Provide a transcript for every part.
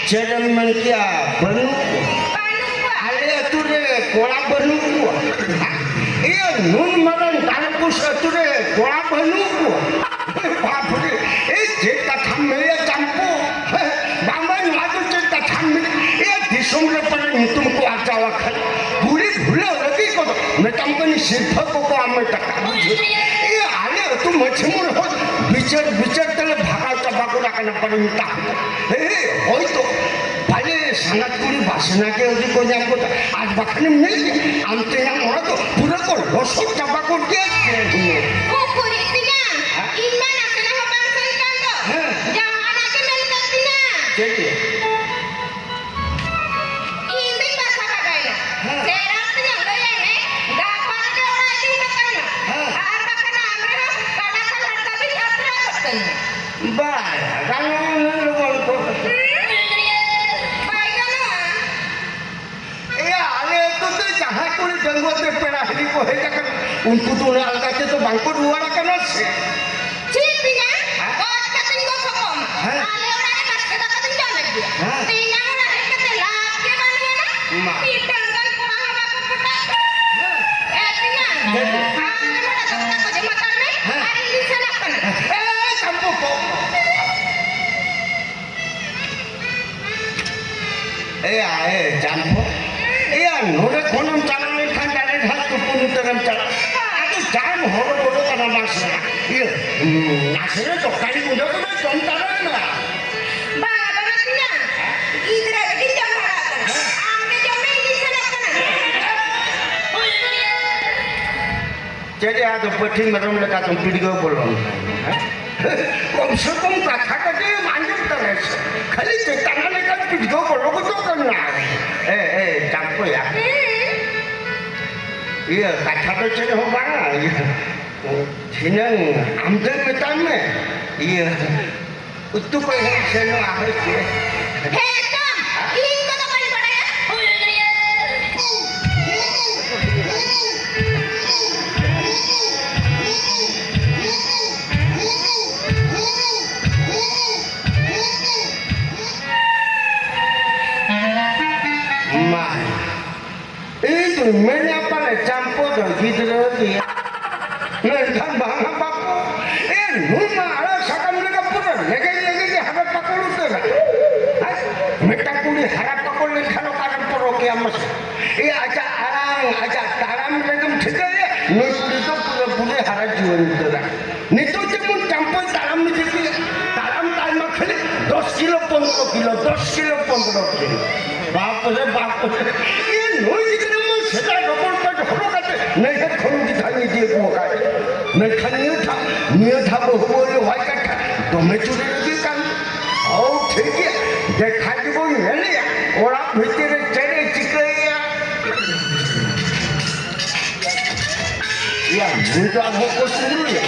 Cermin kia benu. Ale ature kola benu. Iya nun maran tanpus ature kola benu. Bapre jeta thamme champu. Bamban maju jeta thamme. Iya disomre pare tumko ajawa khal. Buri bhula lagi ko metam ko ni siddha ko amme taka. Iya ale tu machmur ho bichar bichar tale bhaga tabako rakana pare ta. ওই তো পালে সানাত করে বাসনাকে ওদি কোন আমকো আজ বাখানে নেই আমতে না ওরা তো পুরো কো রসদ চাপা করে দিয়ে ও করে দিনা ইমান আছে না বাসন কান্দ জাহানাকে মেল করতি না ঠিক ইন্দি বাসা কাটাই না সেরাত না লইয়ানে গাপাতে ওরা দি বাকানা আর বাকানা আমরা কাটা কাটা বি যাত্রা করতেন বাহ গাঙ্গা লোক जंगल पेड़ा हिली को है जाकर उनको तो उन्हें अलग के तो बांको दुआरा करना से ठीक बिना और कतिंग को सकम आले उड़ा ने कट के कतिंग जाने दिया तीना उड़ा है कते लाग के बनिए ना ई टंगल पुरा हवा को पटा ए तीना आने उड़ा सकता को जमा कर में अरे ई से ना करना ए चंपू को ए आए चंपू ए नोरे कोनम चला terang terang, aku jangan horo-horo karena masalah. Iya, masalah tuh kali udah contaran lah. Bang, baratnya, idra kita maratan. Amne jome ini sana kana. Jadi ada peting merem lekat video bolong. Kau sebelum kata dia manjur terus. Kali tangan lekat video bolong itu kan lah. Campur ya. Iya, kata tu cakap apa? Sini ambil betul me. Iya, itu kau yang seno apa sih? Hei, Tom, ini kau tak boleh pada ya? Mah, itu mana pada campur dan hidro dia. Nanti bangga baku. Numa ada sakam mereka pura. Lagi harap pakul itu lah. Mereka kuli harap pakul ni kalau karam pura kiamat. Aja taram mereka cakap ya. Nusul itu pura harap jual itu lah. Nitu cuma campur taram ni jadi taram time kali 10 kilo 15 kilo 10 kilo 15 kilo. बाप रे ये नोई के में सेटा रोपण पर हरो काटे नहीं है खनु दिखाई दिए को काटे नहीं खनियो था नियो था बहुबोले वाई काटा तो मैं चुरे लगी काम औ ठीक है देखा कि वो नेले और आप भीतर चढ़े चिकैया या मुझे अब को सुन ले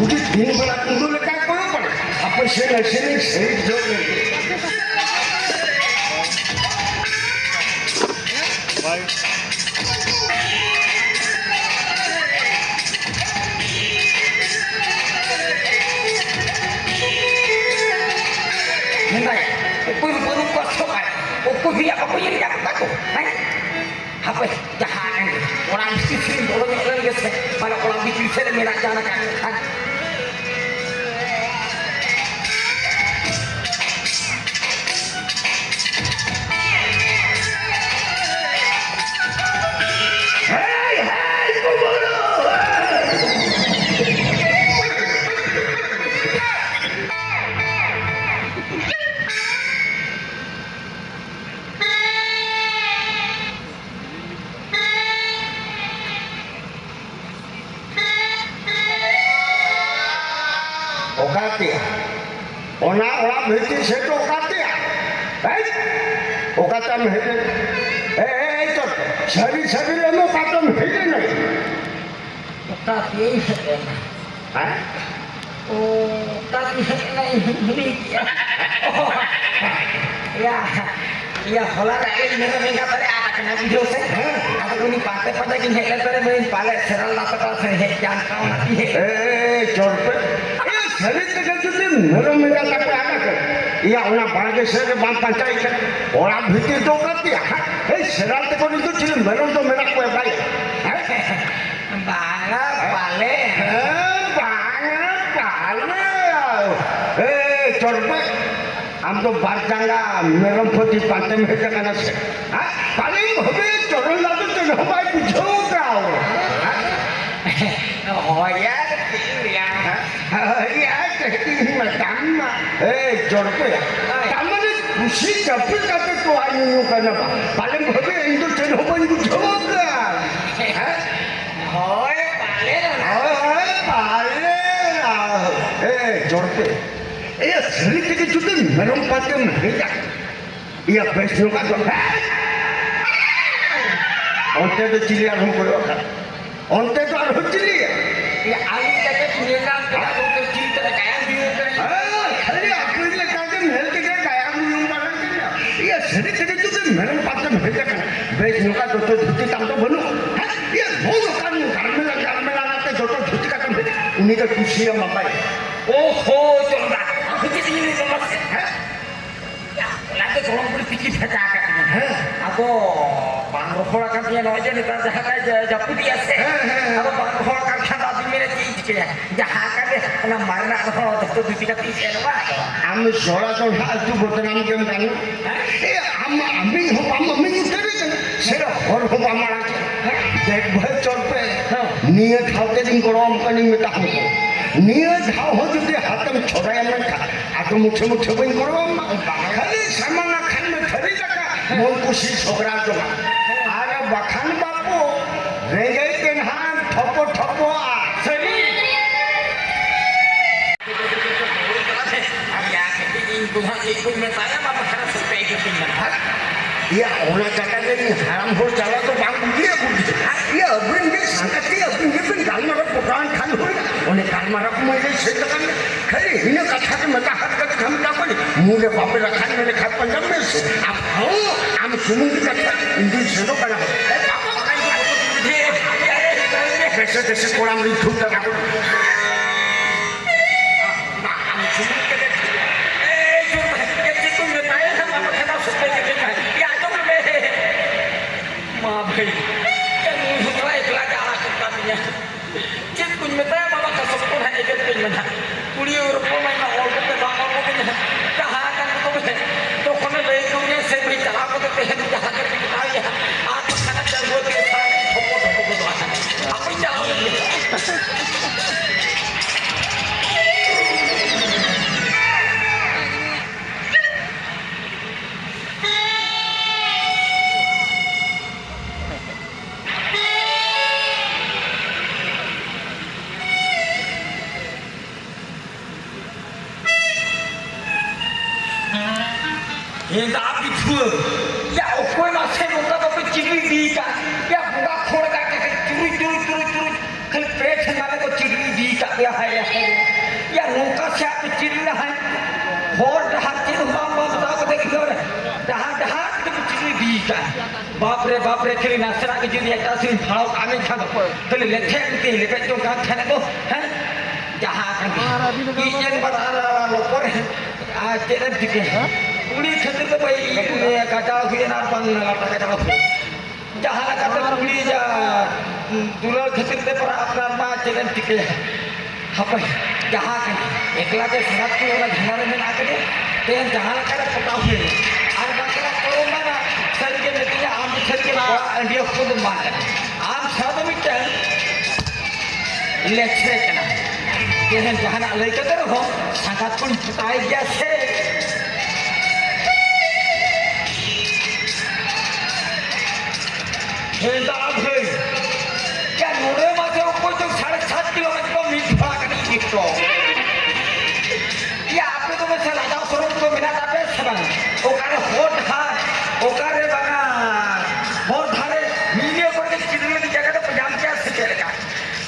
उदी दिन बड़ा कुंडू लेका कोई पड़े अपन से सही जो Puru kosokan, ukur dia apa yang dia kata? Apa jahat ni? Orang sisi orang gesek, mana orang bikin saya merah jangan kan? Ona orang mesti seto katia, right? Okata mesti, itu, sari lama kata mesti ni. Okati ini, Hah? Okati ini, ya, kalau ada ini mereka pada anak kena video saya, aku ni pakai pada kini pada main palet seral lapar saya jangan kau nanti. Corpet. Sari tu kan tu mereka tapi anak. iya ona bage sere bam pancai kan ora bhitir do katia seral te koni tu chile meron to mera ko bai banga pale चढ़पे हम तो बात जाएगा मेरे पति पाते में जगह से पानी हमें चढ़ने लगे तो हमारे पूछो क्या हो यार चढ़पे हमारे खुशी चप्पल करते तो आई यूं करना पाले हमें इन तो चढ़ हमारे पूछो क्या होए पाले चढ़पे ये शरीर के जुटे मरम पाते में जा ये वैष्णो का तो अंते तो चिड़िया हम को अंते तो और चिड़िया ये आगे जाके चिड़िया का तो चिल तर काया भी खाली अकेले काके मेल के काया भी मारन ये शरीर के जुटे मरम पाते में जा वैष्णो का तो धुती काम तो बनो ये बहुत काम में लगाते जो तो धुती का काम उन्हीं का खुशी है मपाई ओहो चोंदा ini lemas ya lagi tolong beri pikir saja kan aku bang rohol kan dia aja nih tak jahat aja japut dia sih aku bang rohol kan tapi mere cik ya jahat kan deh kena marah rohol jatuh di tiga tiga apa kami sholat tuh itu bertenang kan kan kami itu kan saya orang pamalan dek bocor pe niat hati ding korom kan ini minta aku niat hau jadi hati में छोड़ा है मैं आगे मुझे बन करो खाली सामान खान में खरी लगा मोल कुशी छोकरा तो आगे बखान बापू रह गई तेन हां ठपो ठपो सही अब या एक में ताया बाबा खरा सुपे के पिन या ओना काटा के हराम हो चला तो बाप बुझिए ये अबिन के संगति अबिन के बिन गाल मारा पुरान खान हो ओने काल मारा को मैं से तक खरी इने कथा के मता हाथ का हम का कोनी मुले बापे रखा मेरे खा पंजाब में से अब हां हम सुमुंग की कथा इंदी से तो करा पापा कैसे कैसे कोड़ा में ठुक लगा को हम सुमुंग के Cik kun meta mama kasopun ha eget kun mena kuri urpo mai na ol ko ba ol ko ne kaha kan ko be to kone le ko ne se bri chala ko te he jaha kar ke ta ya aap khana chal go ke sare thopo thopo ko do aap chala ये आप भी छुए या कोई ना से उनका तो कोई चिड़ी दी का या पूरा खोल का के चुरी कल पेट मारे को चिड़ी दी का या है या उनका से आप चिड़ी ना है और डहा चिड़ मां बता को देखियो रे डहा तो चिड़ी दी का बाप रे खेली नासरा के जुदी एक सिन फाओ कामे खा तो लेथे के लेके तो का खाने को है जहां kan ijen pada lokor a ceren dike uli khatir to bai kata huye na pan kata kata jahan kata uli ja dulal khatir te para apna ma ceren dike hapai jahan kan ekla ke sarat ko ola dhanare mein na kare te jahan kara pata huye ar bakra korona na sar ke netiya aam sar ke india khud maan aam sab mitan lecture kana केहन जहान अलग के रहो संगत कोन पताई गया छे हेदा भई क्या नोरे माथे को तो 7.5 किलोमीटर को मीट भाग नहीं दिखतो या आपने तो मैं चला जाओ सरों को मिला तापे सबन ओकारे होट हाथ ओकारे बना होट धारे वीडियो को के चिड़िया की जगह तो पजाम क्या से चलेगा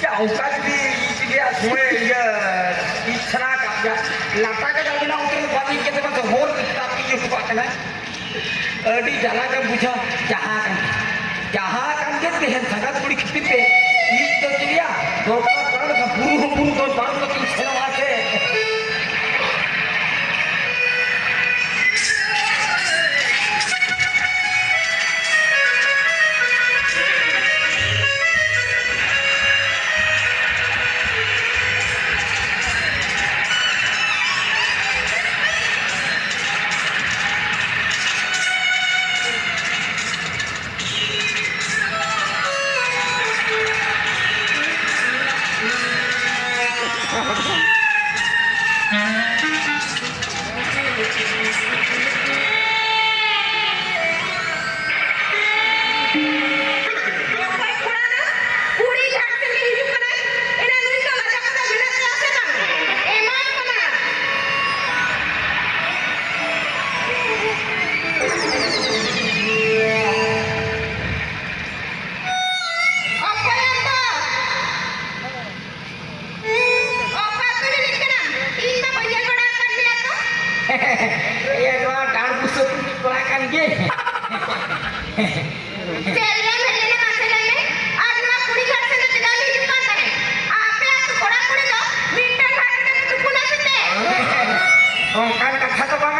क्या ओकारे भी ये हुए ये इच्छा का या लाता का जाना उतर बाकी के तो होर किताब की ये बात है अडी जाला का बुझा जहां kan के तेहन संगत पुड़ी खिपी पे ई तो चिड़िया दोका करण का पुरु तो बार को छेना वासे ye. Celia melena masalahnya, adna kuri घर से tidak hidupan करे. Apa aku korak kuri lo, minta harga itu pun asite. Oh kan kata tu bang.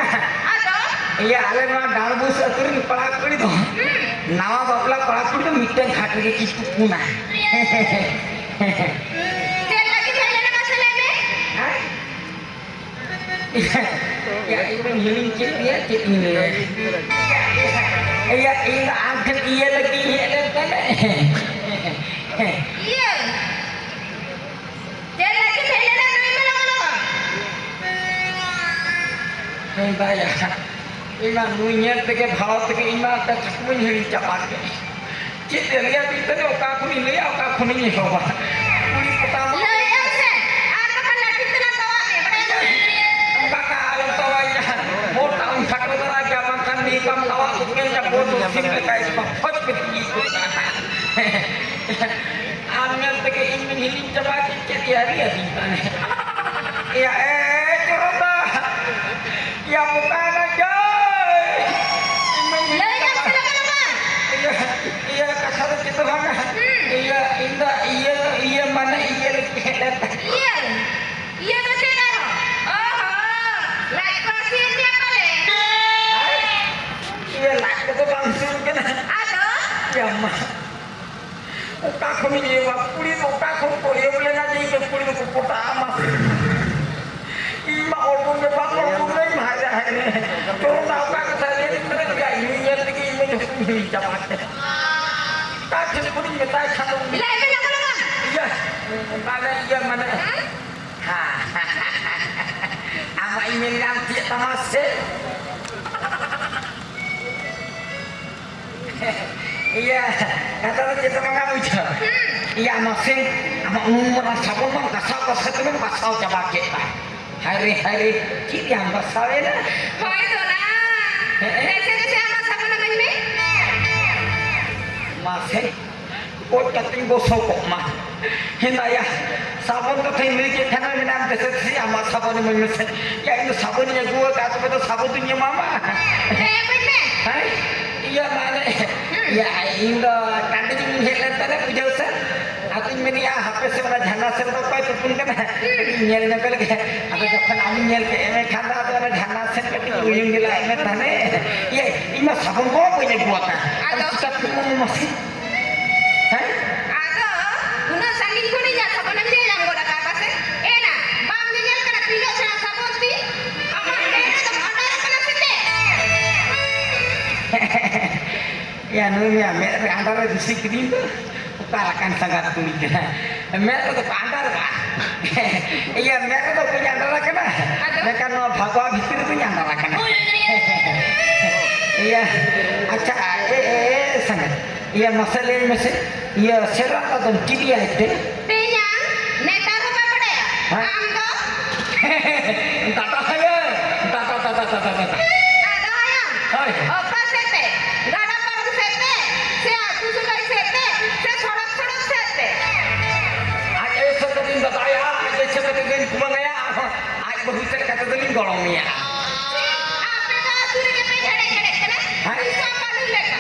Ado, Iya ale na dalbus aturin palak kuri tu. Nawa bapla palak kuri tu mitten khat ke kitu puna. Celia की melena masalahnya, Ya ini healing cik dia cik ini. Iya ini angkat iya lagi iya kan. iya. Celia की melena नहीं मिला बोलो. Hei baya. Ima nuinya teke bhaw teke ima ka chakun healing chapat ke. Cik dia lihat itu ni oka kuni lihat oka kuni ni hoba. Kuni pertama. Lo yang se, apa kan lagi telah tahu ni, betul? Kaka alam tawanya. Mau tahun satu lagi makan di kam tawa ukenya bodo simple kai pahot beti itu. Amel teke ingin healing chapat cik dia lihat itu. Ya coba. Ya bukan aja. Lo yang se lo kan? Iya kasar kita bang. Iya indah iya mana iya lagi. Iya, iya tu cakap. Oh, like kasih dia kali. Iya lah kita langsung kena. Ado, Ya mah. Oka kami nyewa puri oka kau boleh boleh ngaji ke puri ke kota amat. Ima orang yang bangun rumah ini ada hari. Kalau tahu kan saya ini mereka ini yang tinggi ini jadi jabat. Tak cukup ini kita kandung. bila ini nak apa? Iya, mana iya mana. Ha. Ama email nanti tamase. Iya, kata kita mengamu je. Iya, masing ama umur sabun mang kasau kasau tu kasau coba kita. Hari-hari kita yang kasau ya. Kau itu lah. Nasi apa sama namanya ni? Masih kau cutting gosok mah. Hindaya sabun tu thay miliki thana minam desesi ama sabun ni miliki. Ya ini sabun ni gua kata betul sabun tu ni mama. Benar. Hai, iya mana? Ya Indo tadi ni helan tadi puja usah. Aku ini ya HP se mana jana se to koi tupun kan. Nyel na kal ke. Aku jokhan ami nyel ke eme khanda atu mana jana se kati uyung gila eme tane. Iya, ima sabun ko punya gua kan. Ado. Kita pun masih. Hai? Ado, una sangin ko ni jasa ko namanya yang goda kata se. Ena, bang ni nyel kana pilo sana sabun ti. Apa ni? Ada kana sete. Ya nunya mer antara disikrin tu utarakan sangat tulis. Mer tu andar ka. Iya mer tu punya andar kana. Mereka no bhagwa bhitir punya andar kana. Iya acha sangat. Iya masalah mese iya serang atau TV itu. Penyang, neta apa pada ya? Hah? Amdo, Tata saya. Tata. ada ayam. Hai. Apa sete? Gada parang sete. Se aku sudah sete. Se sorak sete. आज ऐसा तो दिन बताया आज ऐसा तो दिन घूम गया आज बहुत से कहते तो दिन गड़ों में आपने कहा सूर्य के पे झड़े झड़े है ना? हाँ। इसका मालूम लेगा।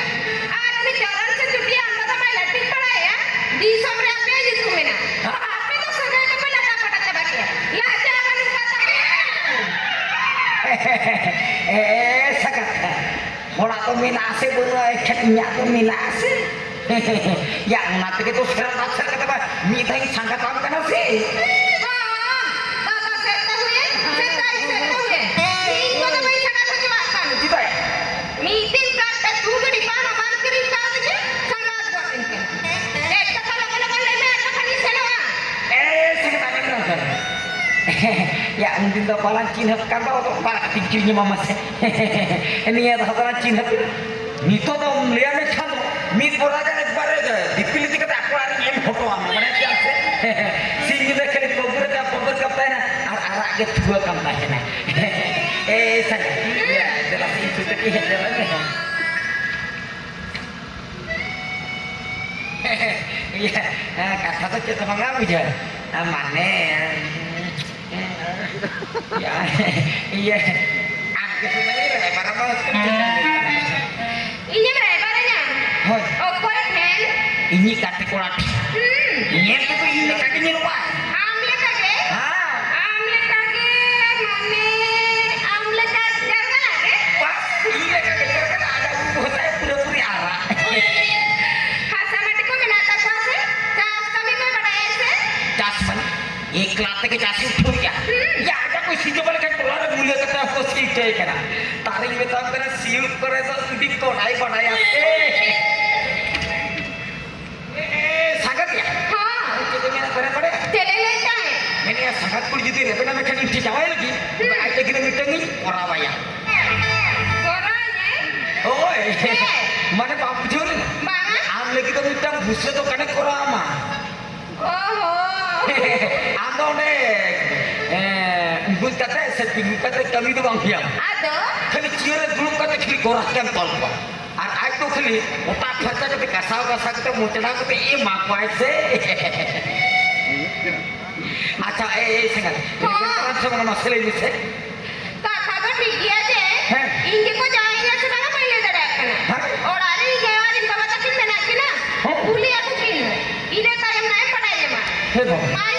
आज मैं चरण से छुट्टी अंदर तो मैं लट्टी पड़ा है। दिसम रे आपने जिसको मिला। आपने तो सजा के पे लटा पटा चबा के। लाजा मालूम पता है। ऐसा कहता है थोड़ा तो मिला से बोलो खटिया तो मिला से या उन्हात के तो फिर बात कर कहता मीठा ही संगत काम करना से हाँ, बाबा सेता हुए, सेता हुए। तीन को तो भाई सगा सच बात कर। जीता है मीटिंग करते तू भी डिपाना मान के रिश्ता दे संगात कर इनके एक कथा लगा ले मैं अच्छा खानी से ना ऐसे कहता नहीं कर ya mungkin तो पालन चिन्ह kan tahu तो पालन tingginya mama se ini ya hataran चिन्ह nito तो लिया में छान मीत बोला जाने बारे dipilih kita aku hari ini foto ama mana dia se sini dah kali pogur kapta na ara ke dua kapta na sana ya jelas itu tadi jalan iya kata tu kita mengamu je mana ya iya angkat sebenarnya para bos kate kolat. Nyet itu ini kaki nyerupa. आमले कागे Ha. आमले कागे मने आमले का जरगा लागे Pas ini kaki kan ada buat saya pura-pura arah. हासामाटी को बनाता था से चास कमी को बढ़ाए से Casman, iklan ke casi utuh ya. Ya ada kau sih coba kan keluar mulia kata aku sih kena. Tarik betam kena siup kena tu di konai konai ya. Sangat ya. हाँ Kita mana kena pada. चले लेता है Ini ya sangat pun jadi ya. Benar benar ini jawab lagi. Ada kira meeting ini orang waya. Korane Oh, mana bapak jual? Banga Am lagi tu meeting busnya tu kena korama. ओहो Ando ne, bus kata setting kata kami tu bang hiam. आदो खाली chair group का खाली गोरखन तलबा और आज तो खाली ओटा फटा के कसाव कसा के मोचड़ा के ये माको ऐसे अच्छा ए संगत कौन से मन मसले में से काका तो ठीक है जे हैं? इनके को जाएंगे से ना पहले दरे हैं? और अरे ये वाली इनका बता किन ना कि ना हैं? पुलिया को किन इधर टाइम नहीं पड़ाए मा हे बाबा माई